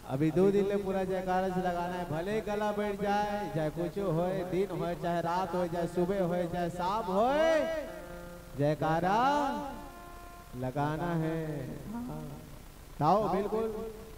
अभी 2 दिन ले पूरा जयकारा से लगाना है, भले गला बैठ जाए, चाहे कुछ हो, दिन हो, चाहे रात हो, चाहे सुबह हो, चाहे शाम हो, जयकारा लगाना है। आओ बिल्कुल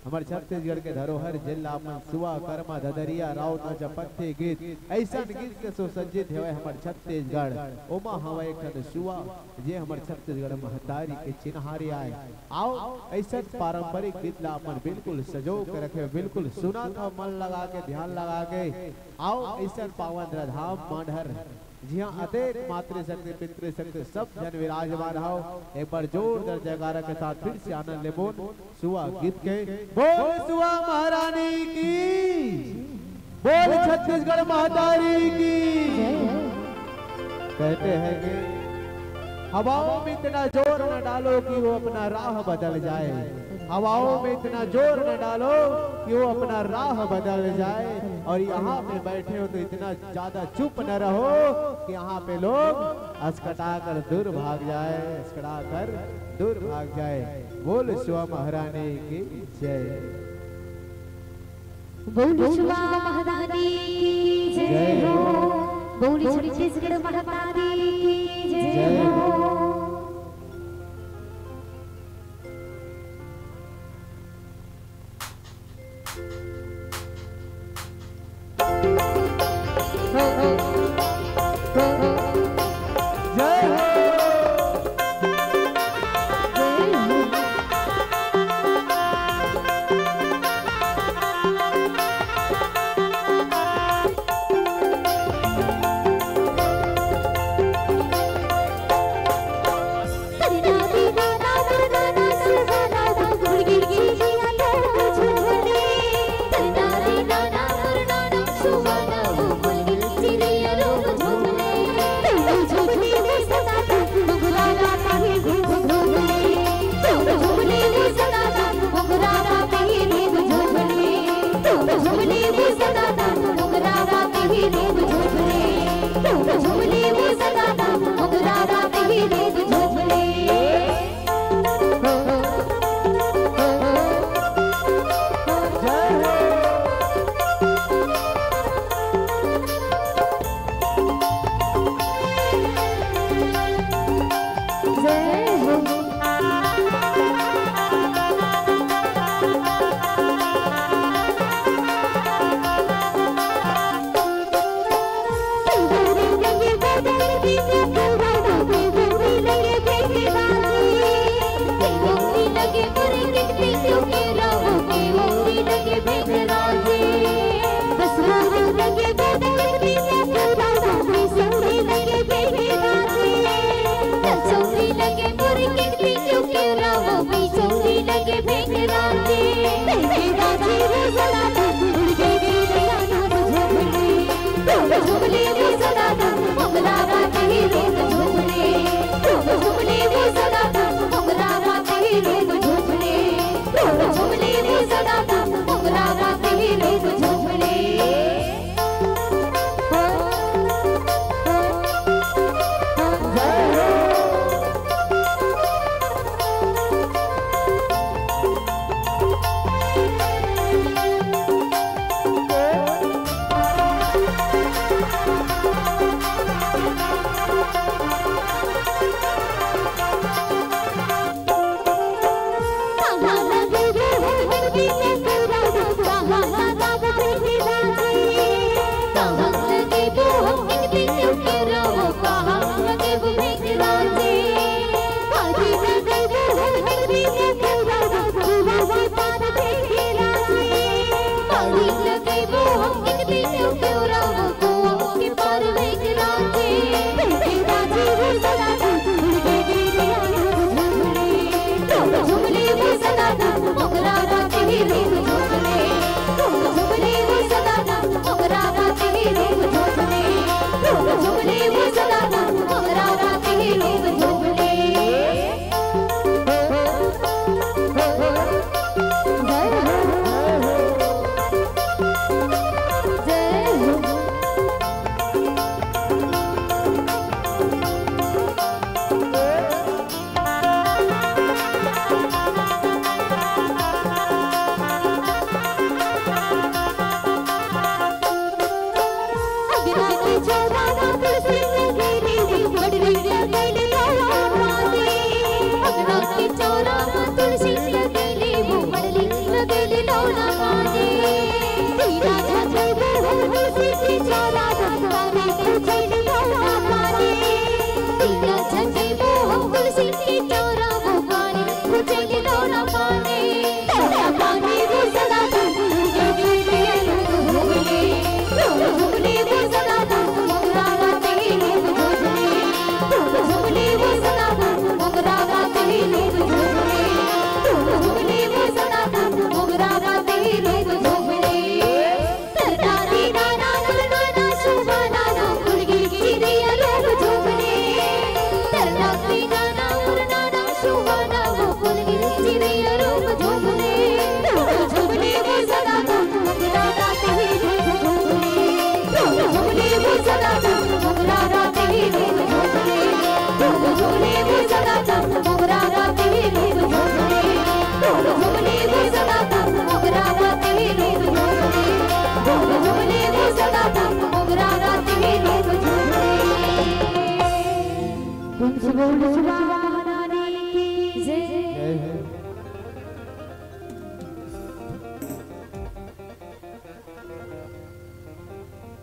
हमारे छत्तीसगढ़ के धरोहर जिला मनसुआ कर्मा धदरिया राव नाचा पत्ते गीत ऐसा गीत से सुसज्जित है हमारे छत्तीसगढ़ ओमा हवा एक सुआ जे हमारे छत्तीसगढ़ महतारी के चिन्हारी आए। आओ ऐसा पारंपरिक गीत ला अपन बिल्कुल सजो के रखे, बिल्कुल सुना था मन लगा के, ध्यान लगा के। आओ ऐसा पावन धाम मांडहर जी हाँ अतेक मातृशक्ति पितृशक्ति सब जन विराजमान हो। एक बार जोरदार जयकारा के साथ फिर से आनंद ले बोल सुआ गीत के। बोल सुआ महारानी की, बोल छत्तीसगढ़ महतारी की। कहते हैं कि हवाओं में इतना जोर न डालो कि वो अपना राह बदल जाए, हवाओं में इतना जोर न डालो कि वो अपना राह बदल जाए। और यहाँ पे बैठे हो तो इतना ज्यादा चुप न रहो कि यहाँ पे लोग अस्कटा कर दूर भाग जाए, अस्कटा कर दूर भाग जाए। बोल सुआ महारानी की जय, बोल सुआ महारानी की जय हो, बोल छत्तीसगढ़ महारानी की जय हो।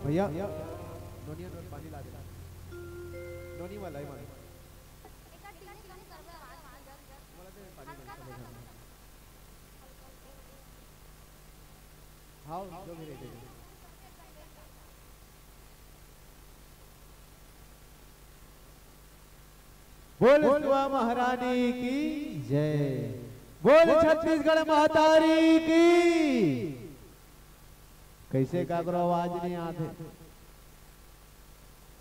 भैया नोनिया नोन पानी ला देना नोनी वाला ही मार हाँ जो भी रेडी बोल शिवा महारानी की जय बोल छत्तीसगढ़ महतारी की कैसे का करो आवाज नहीं आते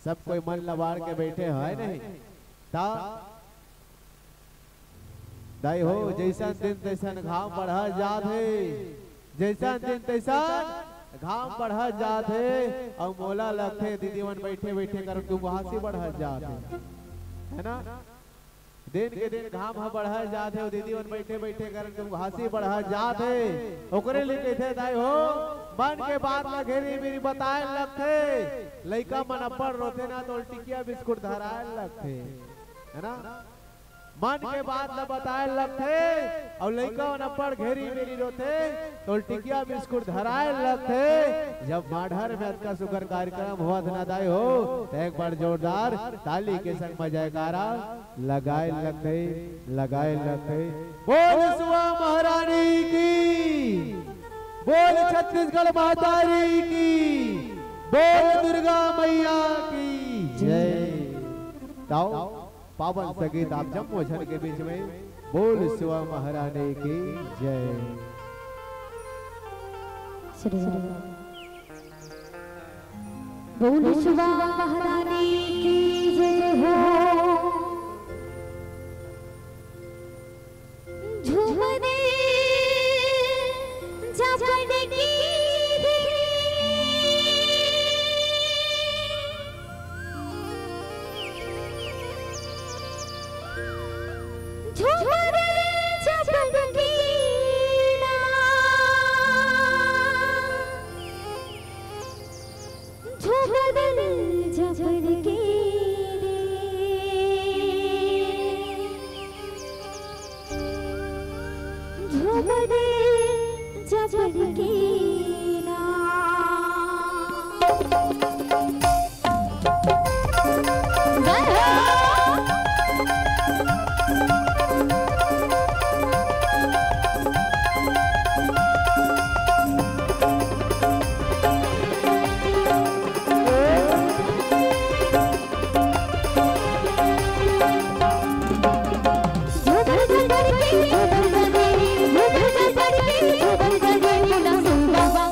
सब कोई मन लबाड़ के बैठे है नहीं ता दाई हो जैसा दिन तैसा घाम बढ़ा जात है जैसा दिन तैसा घाम बढ़ा जात है और मोला लगते दीदी मन बैठे बैठे कर तुम वहां से बढ़ा जात है ना दिन के दिन घाम ह बढ़ा जात है दीदी मन बैठे बैठे कर तुम घासी बढ़ा जात है ओकरे लिए कहते दाई हो मन के बात ला घेरी मेरी बताए लगते लइका मन अब्बड़ रोते ना तो टिकिया बिस्कुट धराए लगते है ना मन के बात ला बताए लगते और लइका मन अब्बड़ घेरी मेरी रोते तो टिकिया बिस्कुट धराए लगते जब माढ़र में अतका सुकर कार्यक्रम हुआ ना दाई हो तो एक बार जोरदार ताली के संग में जयकारा लगाए लगते बोल शिवा महारानी की बोल छत्तीसगढ़ महतारी की बोल दुर्गा मैया की जय ताओ पावन संगीत आप जम्मू झन के बीच में बोल शिवा महारानी की जय बोल शिवा महारानी की जय हो झूमने जाने की झूमने जाने की झूमने जाने की झूमने जाने की Baba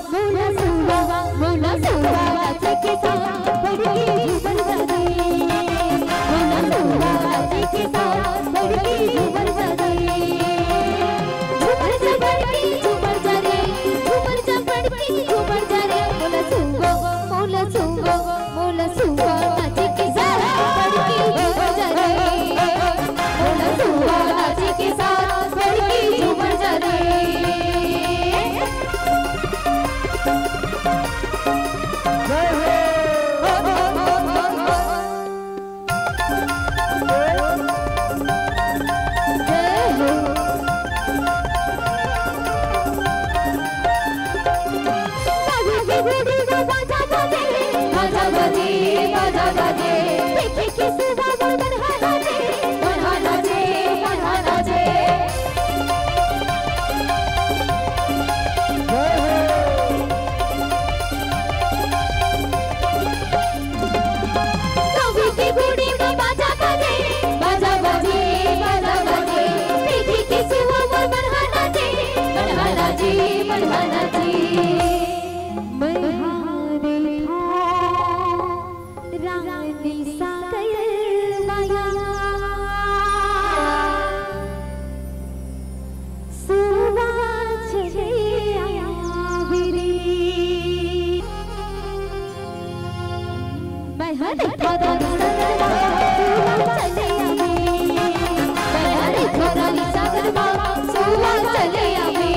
हाय हाय राधा सागर सुवा चले आवे राधा सागर सुवा चले आवे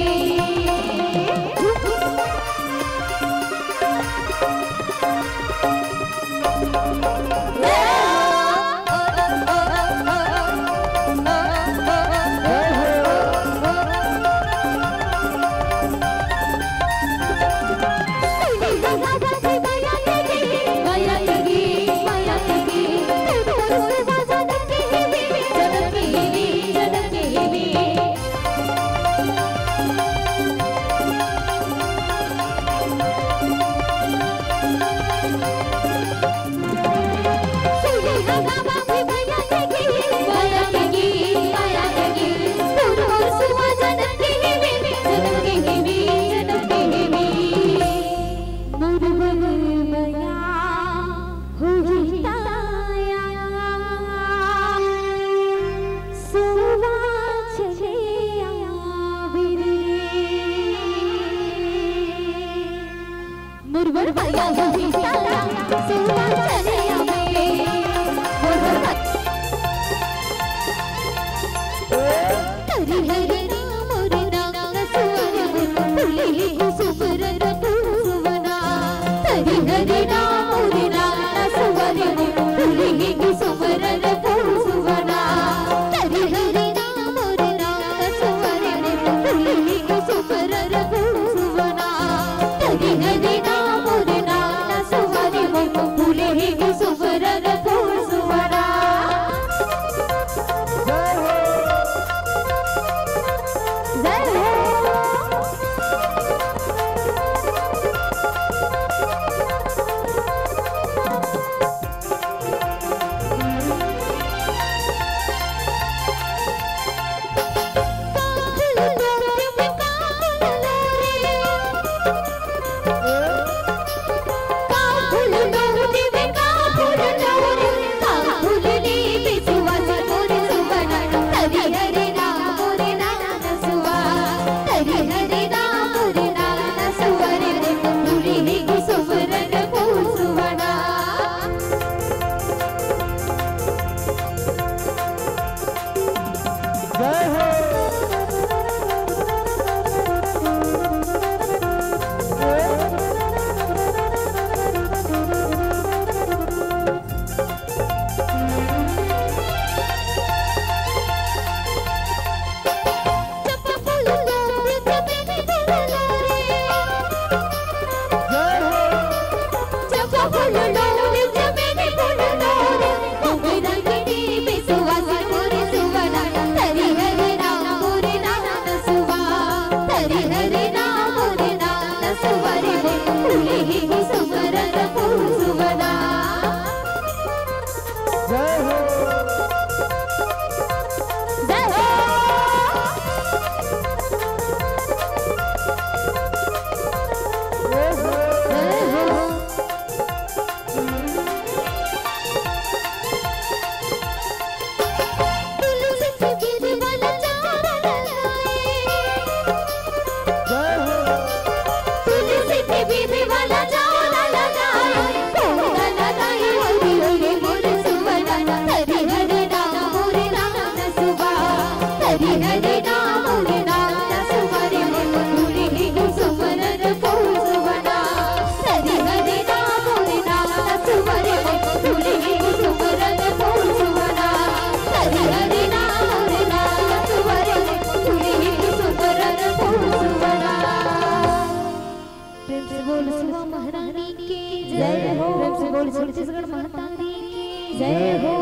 छत्तीसगढ़ महातारी की जय हो।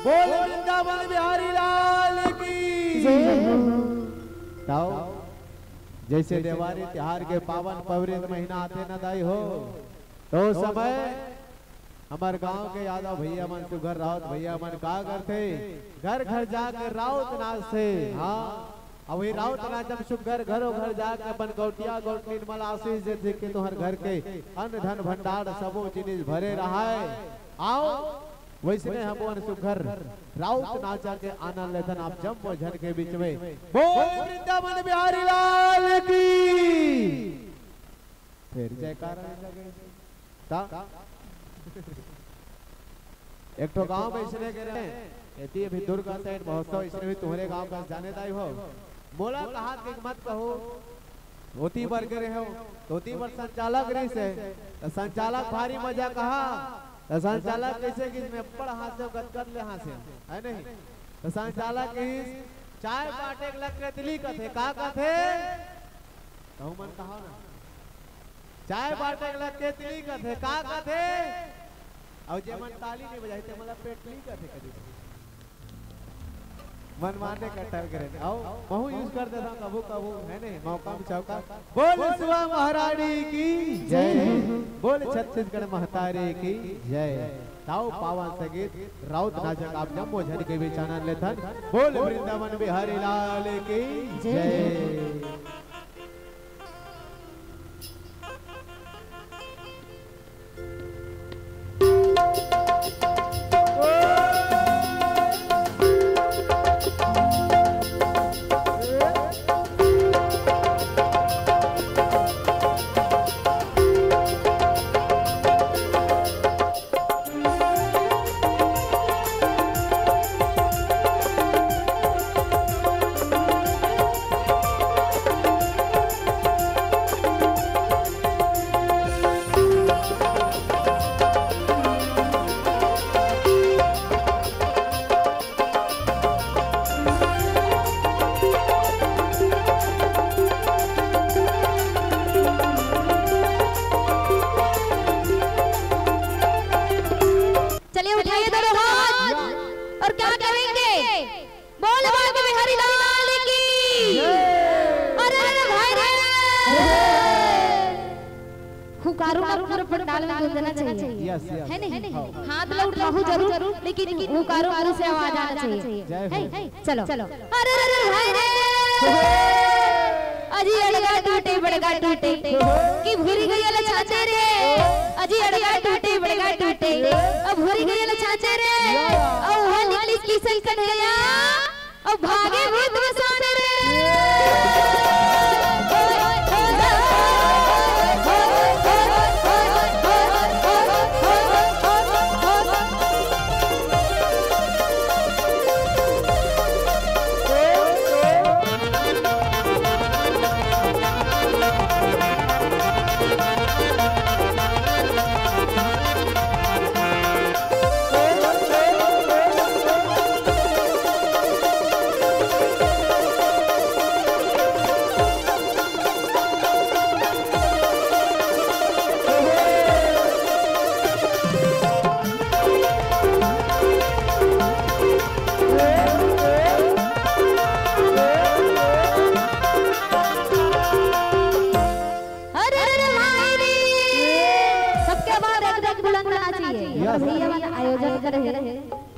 बोल वृंदावन बिहारी लाल की जय हो। ताऊ जैसे दिवाली त्योहार के पावन पवित्र महीना आते न दाई हो तो समय हमारे गांव के यादव भैया मन सुघर राउत भैया मन का करते घर घर जाकर राउत नाच से। हाँ अब वही राउत नाच जब सुघर घरों घर जाकर अपन गौटिया गौट निर्मल आशीष देते कि तुम्हारे घर के अन्न धन भंडार सबो जिनिस भरे रहा है। आओ वैसे हम सुघर राउत नाचा के आनंद लेथन आप जम्मो झन के बीच में। बोल वृंदावन बिहारी लाल की फिर जयकारा लगे ता एक तो गांव में इसने कह रहे हैं अभी दुर्गा साइड महोत्सव इसने भी तुम्हारे गांव का जाने दाई हो बोला कहा कि मत कहो धोती पर गिरे हो धोती पर संचालक रही से तो संचालक भारी मजा कहा तो संचालक कैसे कि मैं पड़ हाथ से गदगद ले हाथ से है नहीं तो संचालक इस चाय बाटे लग के दिली कथे का कथे तो मन कहा ना चाय बाटे लग के दिली कथे का कथे और जे मन ताली नहीं बजाई ते मतलब पेटली कथे कदी मन मारने का टल करे आओ बहु यूज कर देता कबू कबू है नहीं मौका में चौका बोल सुवा महारानी की जय बोल छत्तीसगढ़ महतारी की जय ताऊ पावन संगीत राउत नाचक आप जम्मू झन के भी चैनल लेथन बोल वृंदावन बिहारी लाल की जय चलो चलो अरे अरे भाई रे अजी अड़गा टूटे बड़गा टूटे कि भूरी गई ल छाचे रे अजी अड़गा टूटे बड़गा टूटे अब भूरी गई ल छाचे रे औ निकली की संकट है अब भागे भूत बसाने रे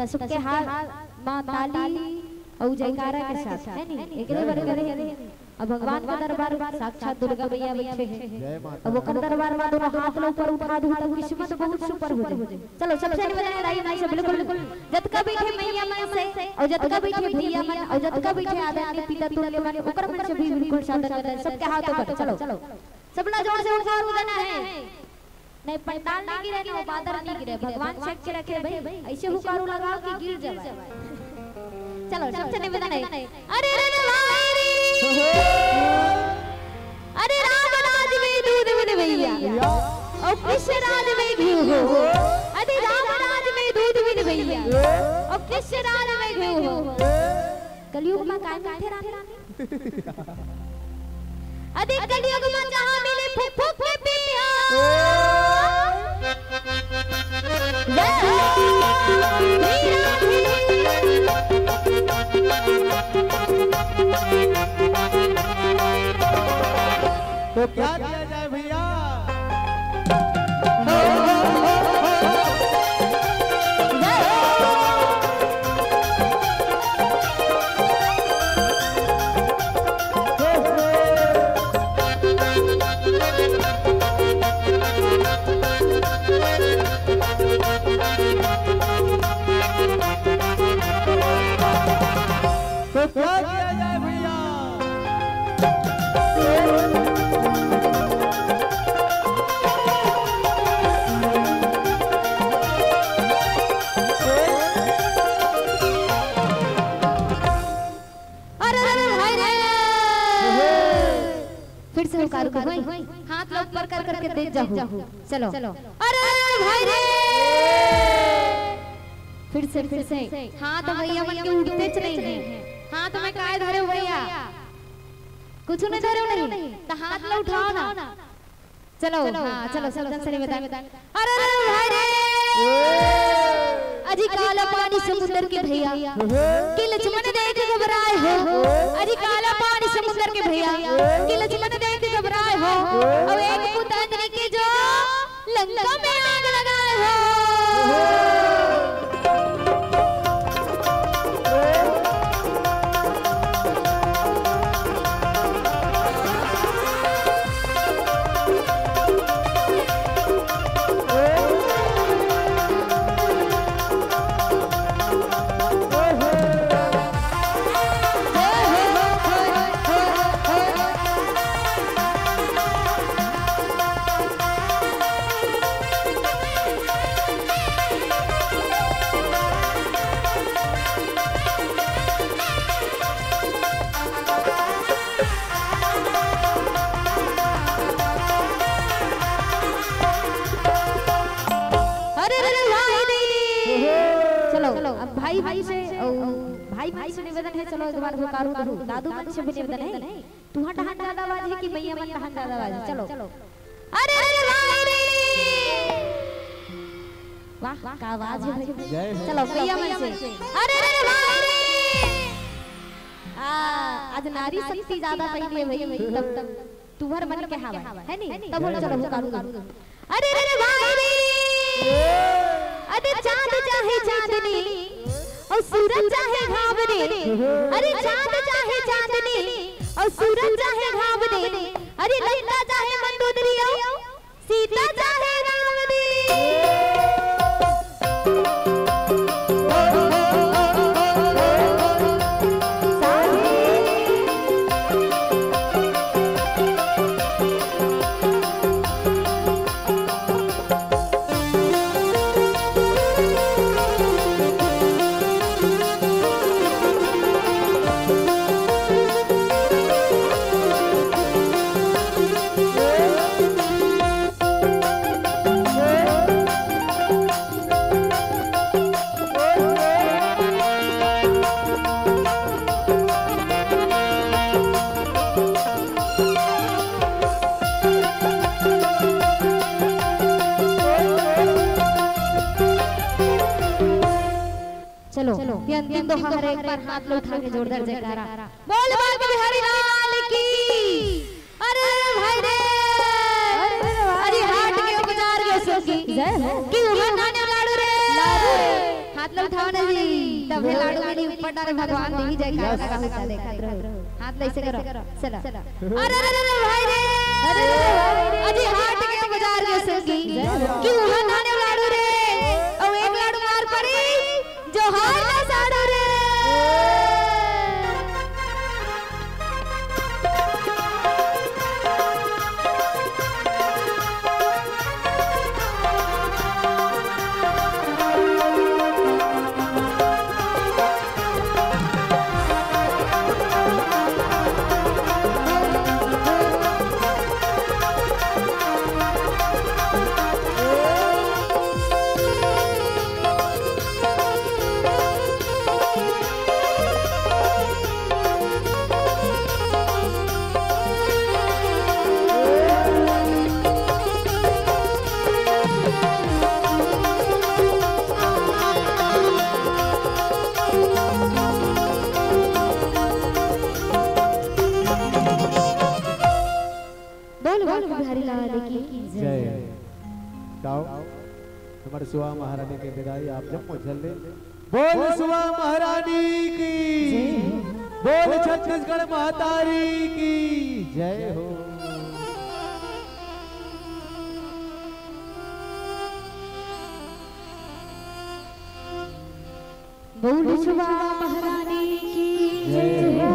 सबके हाथ मां ताली और जयकारा के साथ है नी एकरे बारे करे अब भगवान का दरबार साक्षात दुर्गा मैया बैठे हैं अब ओकर दरबार में दोनों हाथ लो ऊपर उठा दो तो किस्मत बहुत सुपर हो जाए चलो सबसे बजाने राई माई से बिल्कुल जतका बैठे मैया मन से और जतका बैठे भैया मन और जतका बैठे आदरणीय पिता तुल्य मन ओकर मन से भी बिल्कुल सादर करें सबके हाथों पर चलो सबना जोर से उठा देना है नहीं पंडाल नहीं गिरे ना बादर नहीं गिरे भगवान सेट के रखे भाई ऐसे हुकारू लगाओ कि गिर जाए चलो सबसे निवेदन है अरे रे भाई रे अरे राम राज में दूध में भैया और कृष्ण राज में घी हो अरे राम राज में दूध में भैया और कृष्ण राज में घी हो कलयुग में काय थे रानी अधिक कलयुग में जहां मिले फुक फुक के पिया तो क्या किया जाए भैया तो क्या किया जाए भैया से हुकार को भाई हाथ लो ऊपर कर करके दे जाओ चलो अरे भाई रे फिर से हाथ भैया मन के उड़ते च नहीं है हाथ में काय धरे हो भैया कुछ नहीं धरे नहीं तो हाथ लो उठाओ ना चलो हां चलो सब जन से बता अरे भाई रे अजी काला पानी समुद्र के भैया कि लक्ष्मण देख घबराए हो अजी काला पानी समुद्र के भैया कि लक्ष्मण देख घबराए हो और एक पुतंजलि के जो लंका में आग लगाए हो भाई से निवेदन है चलो एक बार हुकारू करूं दादू मन से भी निवेदन है तुहा टहन ज्यादा आवाज है कि भैया मन टहन ज्यादा आवाज है चलो अरे भाई रे वाह का आवाज है भाई चलो भैया मन से अरे भाई रे आज नारी शक्ति ज्यादा पहले भाई तब तुहर मन के हवा है नहीं तब बोलो चलो हुकारू करूं अरे भाई रे अरे चांद चाहे चांदनी और सूरज चाहे घावने अरे चांद चाहे चांदनी और सूरज चाहे घावने अरे लैला चाहे मंदोदरी सीता चाहे रावणी अंतिम दोहा हर एक बार हाथ लो उठा के जोरदार जयकारा बोल बाल के बिहारी लाल की अरे भाई रे अरे हाथ के बाजार के सखी कि उहा नाने लाडू रे हाथ लो उठाओ ना जी तब लाडू वाली ऊपर डाले भगवान दी जयकारा लगा होता देखा रहो हाथ ले से करो चलो अरे भाई रे अरे हाथ के बाजार के सखी कि उहा नाने लाडू रे और एक लाडू मार पड़ी जो हार ना साड़ो रे हमारे सुहा महारानी के विदाई आप जब जल्दी बोल सुहा महारानी की बोल छत्तीसगढ़ महतारी की जय हो। बोल सुहा महारानी की जय हो।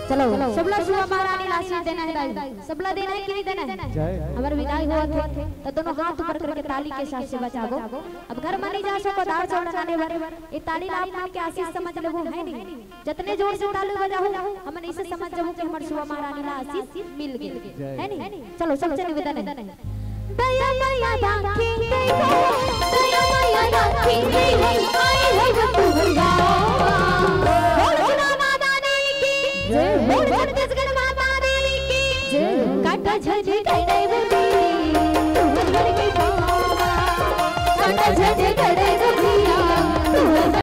चलो सबला सुबह महारानी आशीष देना है, सबला देना है कि नहीं देना है। हमारे विदाई हुआ थे तो दोनों हाथ ऊपर करके ताली के साथ से बचाओ। अब घर में नहीं जा सको दाल चावल खाने वाले ये ताली आप मान के आशीष समझ ले, वो है नहीं। जितने जोर से ताली बजाओ हम इसे समझ जाओ कि हमारे सुबह महारानी का आशीष मिल गई है नहीं। चलो सबसे निवेदन है दया दया राखी दया दया राखी आई है